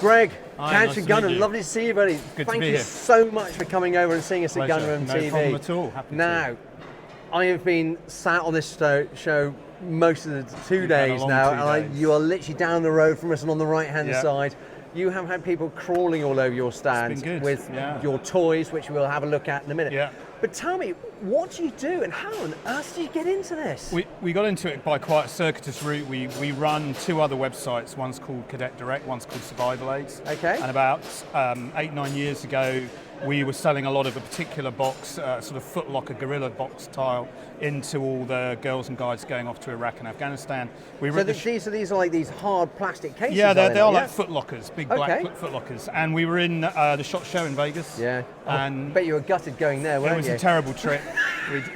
Greg, Hi, Cansh nice and to meet Gunroom, you. lovely to see you, buddy. Good to Thank be you here. so much for coming over and seeing us Pleasure. at Gunroom.tv. No problem at all. Happy to. Now, I have been sat on this show most of the 2 You've had a days long now, 2 and days. you are literally down the road from us and on the right-hand Yeah. side. You have had people crawling all over your stand It's been good, with yeah. your toys, which we'll have a look at in a minute. Yeah. But tell me, what do you do and how on earth did you get into this? We got into it by quite a circuitous route. We run 2 other websites. One's called Cadet Direct, one's called Survival Aids. Okay. And about 8-9 years ago, we were selling a lot of a particular box, sort of Foot Locker gorilla box tile, into all the girls and guys going off to Iraq and Afghanistan. So these are like these hard plastic cases? Yeah, they are yeah? like Foot Lockers, big black Foot Lockers. And we were in the SHOT Show in Vegas. Yeah. And I bet you were gutted going there, weren't you? it was a terrible trip.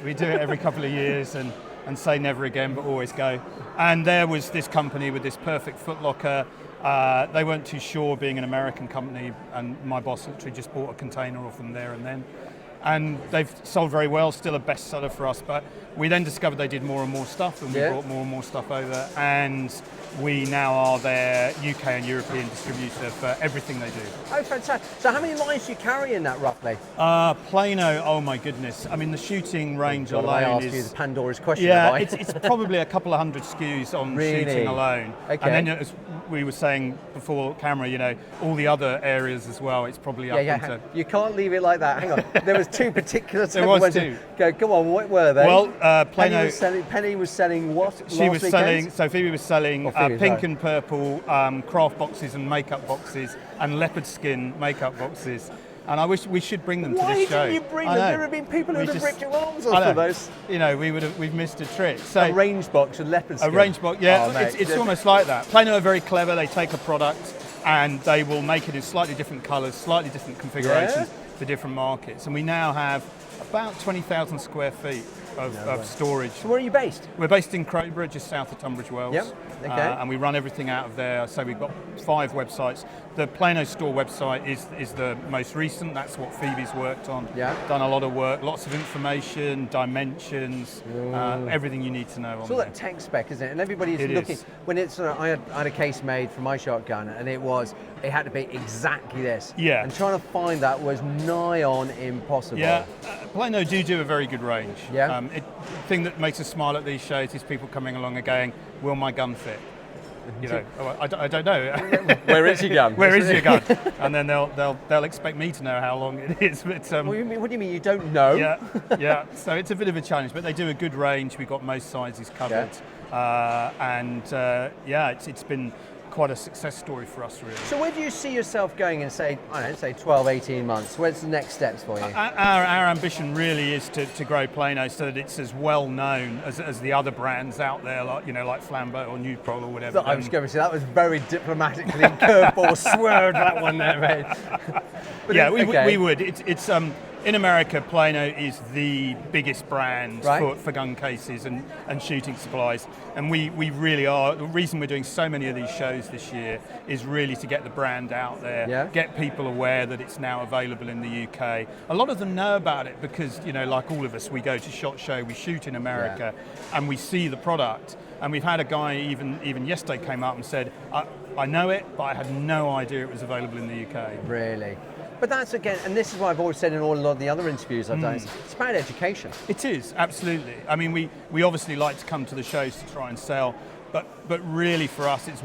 we do it every couple of years and say never again, but always go. And there was this company with this perfect Foot Locker. They weren't too sure, being an American company, and my boss literally just bought a container of them there and then. And they've sold very well, still a bestseller for us, but we then discovered they did more and more stuff, and we brought more and more stuff over, and we now are their UK and European distributor for everything they do. Oh, fantastic. So how many lines do you carry in that, roughly? Plano, oh my goodness. I mean, the shooting range alone I ask is... you the Pandora's question. Yeah, it's probably a couple of hundred SKUs on Really? shooting alone. Okay. And then, as we were saying before camera, all the other areas as well, it's probably up into... You can't leave it like that. Hang on. There was 2 particular... There was 2. Go on, what were they? Well, Plano... Penny was selling what? She was selling, so Phoebe was selling Phoebe, pink sorry. and purple craft boxes and makeup boxes and leopard skin makeup boxes. And I wish we should bring them to this show. Why didn't you bring them? There have been people who would have ripped your arms off for those. We've missed a trick. So a range box with leopard skin. A range box, yeah. Oh, mate. It's almost like that. Plano are very clever. They take a product and they will make it in slightly different colours, slightly different configurations for different markets. And we now have about 20,000 square feet of storage. So where are you based? We're based in Crowborough, just south of Tunbridge Wells. Yep. Okay. And we run everything out of there. So we've got 5 websites. The Plano store website is the most recent. That's what Phoebe's worked on. Yeah. Done a lot of work, lots of information, dimensions, everything you need to know on It's all there. that tech spec, isn't it? And everybody's It looking. is. When it's, I had a case made for my shotgun, and it had to be exactly this. Yeah. And trying to find that was nigh on impossible. Yeah, Plano do a very good range. Yeah. The thing that makes us smile at these shows is people coming along and going, "Will my gun fit?" I don't know. Where is your gun? Where is your gun? And then they'll expect me to know how long it is. But what do you mean you don't know? Yeah. So it's a bit of a challenge, but they do a good range. We've got most sizes covered, it's been quite a success story for us, really. So where do you see yourself going in, say 12, 18 months? Where's the next steps for you? Our ambition really is to grow Plano so that it's as well known as the other brands out there, like Flambeau or Nutrol or whatever. I was going to say, that was very diplomatically curveball swerved, that one there, mate. Yeah, we would. It's in America, Plano is the biggest brand for gun cases and shooting supplies, and we really are. The reason we're doing so many of these shows this year is really to get the brand out there, get people aware that it's now available in the UK. A lot of them know about it because, like all of us, we go to SHOT Show, we shoot in America, and we see the product. And we've had a guy even yesterday came up and said, I know it, but I had no idea it was available in the UK. Really? But that's, again, and this is what I've always said in a lot of the other interviews I've done, it's about education. It is, absolutely. I mean, we obviously like to come to the shows to try and sell, but really for us it's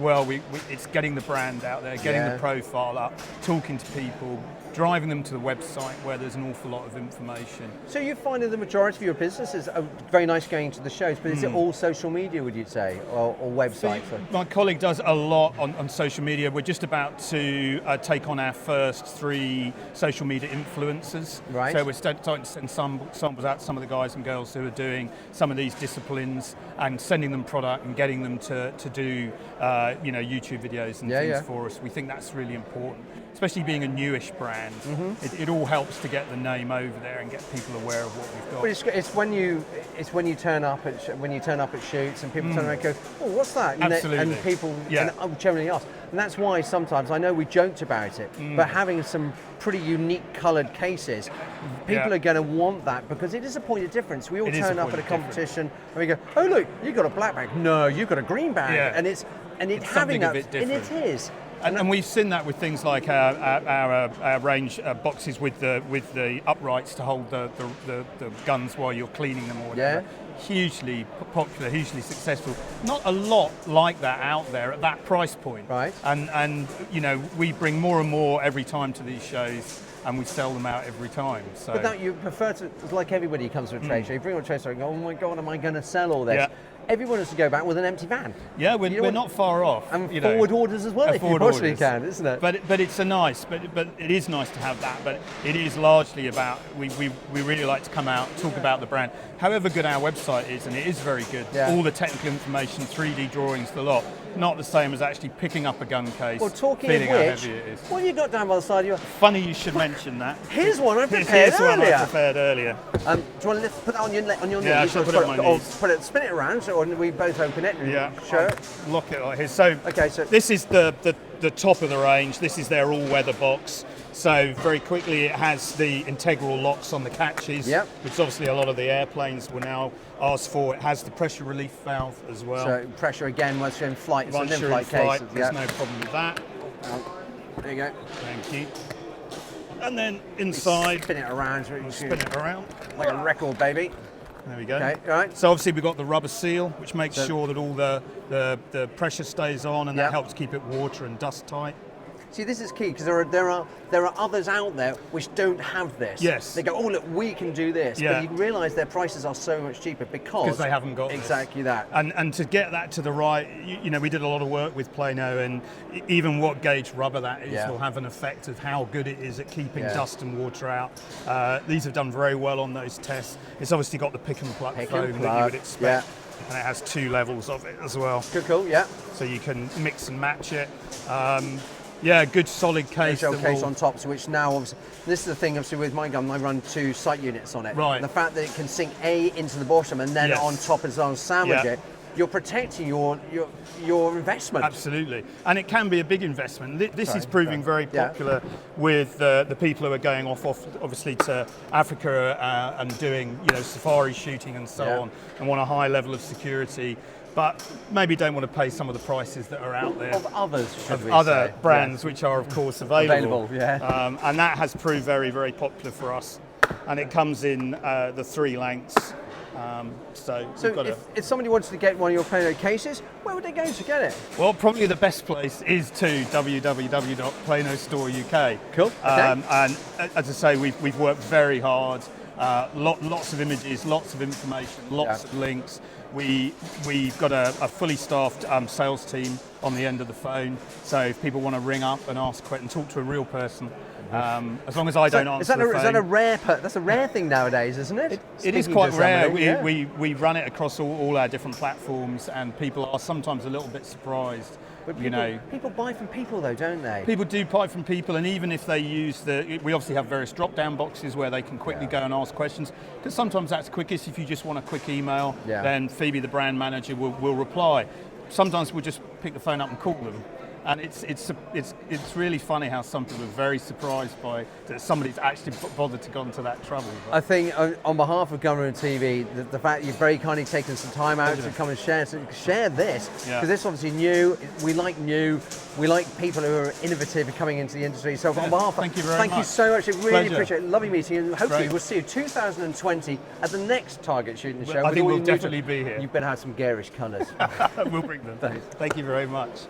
it's getting the brand out there, getting the profile up, talking to people, driving them to the website where there's an awful lot of information. So you find that the majority of your business is very nice going to the shows, but is it all social media, would you say, or websites? My colleague does a lot on social media. We're just about to take on our first 3 social media influencers. Right. So we're starting to send samples out to some of the guys and girls who are doing some of these disciplines and sending them product and getting them to do YouTube videos and things for us. We think that's really important, especially being a newish brand. It all helps to get the name over there and get people aware of what we've got. But it's when you turn up at shoots and people turn around and go, oh, what's that? And Absolutely. And people generally ask. And that's why sometimes, I know we joked about it, but having some pretty unique coloured cases, people are going to want that because it is a point of difference. We all turn up at a competition and we go, oh look, you got a black bag. No, you got a green bag. And it's having that, and it is. And we've seen that with things like our range boxes with the uprights to hold the guns while you're cleaning them or whatever. Yeah. Hugely popular, hugely successful. Not a lot like that out there at that price point. Right. And you know, we bring more and more every time to these shows, and we sell them out every time. So. But you prefer to, like everybody comes to a trade show, you bring on a trade show and go, oh my God, am I going to sell all this? Yeah. Everyone has to go back with an empty van. Yeah, we're not far off. And forward orders as well, if you possibly can, isn't it? But it's but it is nice to have that. But it is largely about, we really like to come out, talk about the brand. However good our website is, and it is very good, all the technical information, 3D drawings, the lot, not the same as actually picking up a gun case, well, talking feeling of which, how heavy it is. What have you got down by the side of your... Funny you should mention that. Here's one I prepared Here's earlier. one I prepared earlier. Do you want to put that on your knee? Yeah, I should put it on my knees. Put it, spin it around, so we both open it. And show it. Lock it like here. So, this is the top of the range. This is their all-weather box. So very quickly, it has the integral locks on the catches, which obviously a lot of the airplanes will now ask for. It has the pressure relief valve as well. So pressure again once you're in flight. Once you're in flight, there's no problem with that. There you go. Thank you. And then inside, spin it around. Spin it around like a record, baby. There we go. Okay, right. So obviously we've got the rubber seal, which makes sure that all the pressure stays on, and that helps keep it water and dust tight. See, this is key because there are others out there which don't have this. Yes. They go, oh look, we can do this, but you realise their prices are so much cheaper because they haven't got exactly that. And to get that to the right, you know, we did a lot of work with Plano, and even what gauge rubber that is will have an effect of how good it is at keeping dust and water out. These have done very well on those tests. It's obviously got the pick and pluck foam that you would expect. And it has 2 levels of it as well. Cool, yeah. So you can mix and match it. Yeah, good solid case. Case on top, so which now obviously, this is the thing obviously with my gun, I run 2 sight units on it. Right. And the fact that it can sink into the bottom and then on top as well sandwich it, you're protecting your investment. Absolutely, and it can be a big investment. This is proving very popular with the people who are going off obviously to Africa and doing safari shooting and so on, and want a high level of security, but maybe don't want to pay some of the prices that are out there of others, other brands which are of course available. And that has proved very, very popular for us, and it comes in the 3 lengths. So if somebody wanted to get one of your Plano cases, where would they go to get it? Well, probably the best place is to www.plano.store.uk. Cool. And as I say, we've worked very hard. Lots of images, lots of information, lots of links. We've got a fully staffed sales team on the end of the phone. So if people want to ring up and ask and talk to a real person, as long as I don't answer the phone. Is that a rare? That's a rare thing nowadays, isn't it? It is quite rare. We run it across all our different platforms, and people are sometimes a little bit surprised. But people buy from people though, don't they? People do buy from people, and even if they use we obviously have various drop-down boxes where they can quickly go and ask questions, because sometimes that's quickest. If you just want a quick email, then Phoebe, the brand manager, will reply. Sometimes we'll just pick the phone up and call them. And it's really funny how some people are very surprised by that somebody's actually bothered to go into that trouble. I think on behalf of Gunroom.tv, the fact you've very kindly taken some time out to come and share this, because this is obviously new. We like people who are innovative and coming into the industry. So on behalf of thank you so much. I really appreciate it. Lovely meeting you, and hopefully we'll see you 2020 at the next Target Shooting Show. I think we'll definitely be here. You better have some garish colours. We'll bring them. Thanks. Thank you very much.